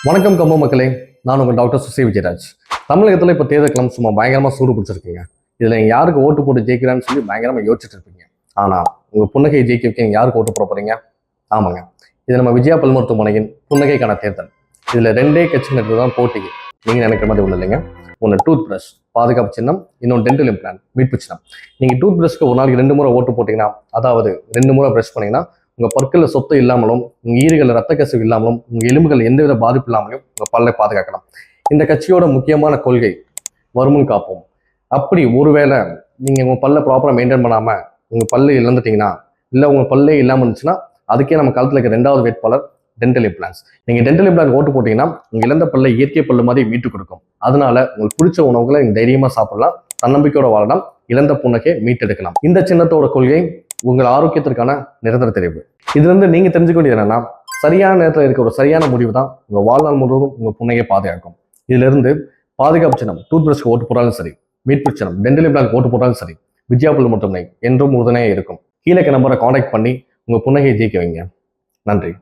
வணக்கம் கம்பு மக்களே, நான் உங்கள் டாக்டர் சுசி விஜயராஜ். தமிழகத்தில் இப்போ தேர்தல் களம் சும்மா பயங்கரமாக சூடு பிடிச்சிருக்கீங்க. இதில் நீங்கள் யாருக்கு ஓட்டு போட்டு ஜெயிக்கிறான்னு சொல்லி பயங்கரமாக யோசிச்சுட்டு இருப்பீங்க. ஆனால் உங்கள் புன்னகையை ஜெயிக்க வைக்க நீங்கள் யாருக்கு ஓட்டு போட போகிறீங்க? ஆமாங்க, இது நம்ம விஜயா பல் மருத்துவமனையின் புன்னகைக்கான தேர்தல். இதில் ரெண்டே கட்சியினருக்கு தான் போட்டிக்கு. நீங்கள் நினைக்கிற மாதிரி ஒன்றும் இல்லைங்க. ஒன்று டூத் பிரஷ் பாதுகாப்பு சின்னம், இன்னொன்று டென்டல் இம்ப்ளான்ட் மீட்பு சின்னம். நீங்கள் டூத் பிரஷ்க்கு ஒரு நாளைக்கு 2 முறை ஓட்டு போட்டிங்கன்னா, அதாவது 2 முறை ப்ரஷ் பண்ணிங்கன்னா உங்கள் பற்களில் சொத்து இல்லாமலும், உங்கள் ஈறுகளில் ரத்த கசிவு இல்லாமலும், உங்கள் எலும்புகள் எந்தவித பாதிப்பு இல்லாமலும் உங்கள் பல்லை பாதுகாக்கலாம். இந்த கட்சியோட முக்கியமான கொள்கை வருமுன் காப்போம். அப்படி ஒருவேளை நீங்கள் உங்கள் பல்லை ப்ராப்பராக மெயின்டைன் பண்ணாமல் உங்கள் பல்லு இழந்துட்டீங்கன்னா, இல்லை உங்கள் பல்லே இல்லாமல் இருந்துச்சுன்னா, அதுக்கே நம்ம காலத்தில் இருக்க 2வது வேட்பாளர் டென்டல் இம்ப்ளான்ஸ். நீங்கள் டென்டல் இம்ப்ளான்ட் ஓட்டு போட்டிங்கன்னா உங்கள் இழந்த பல்லை இயற்கை பல்லு மாதிரி மீட்டு கொடுக்கும். அதனால உங்களுக்கு பிடிச்ச உணவுகளை நீங்கள் தைரியமாக சாப்பிடலாம், தன்னம்பிக்கையோட வாழலாம், இழந்த புன்னகையை மீட்டெடுக்கலாம். இந்த சின்னத்தோட கொள்கை உங்கள் ஆரோக்கியத்திற்கான நிரந்தர தெரிவு. இதுல இருந்து நீங்க தெரிஞ்சுக்க வேண்டியது என்னன்னா, சரியான நேரத்தில் இருக்க ஒரு சரியான முடிவு தான் உங்க வாழ்நாள் முழுவதும் உங்க புன்னையை பாதுகாக்கும். இதுல இருந்து பாதுகாப்பு சின்னம் டூத் பிரஷ்க்கு ஓட்டு போட்டாலும் சரி, மீட்பு சின்னம் டென்டல் இம்ப்ளான்ட் ஓட்டு போட்டாலும் சரி, விஜயா பல் மருத்துவமனை என்றும் உறுதுணையாக இருக்கும். கீழே நம்பரை கான்டாக்ட் பண்ணி உங்க புன்னகையை ஜெயிக்க வைங்க. நன்றி.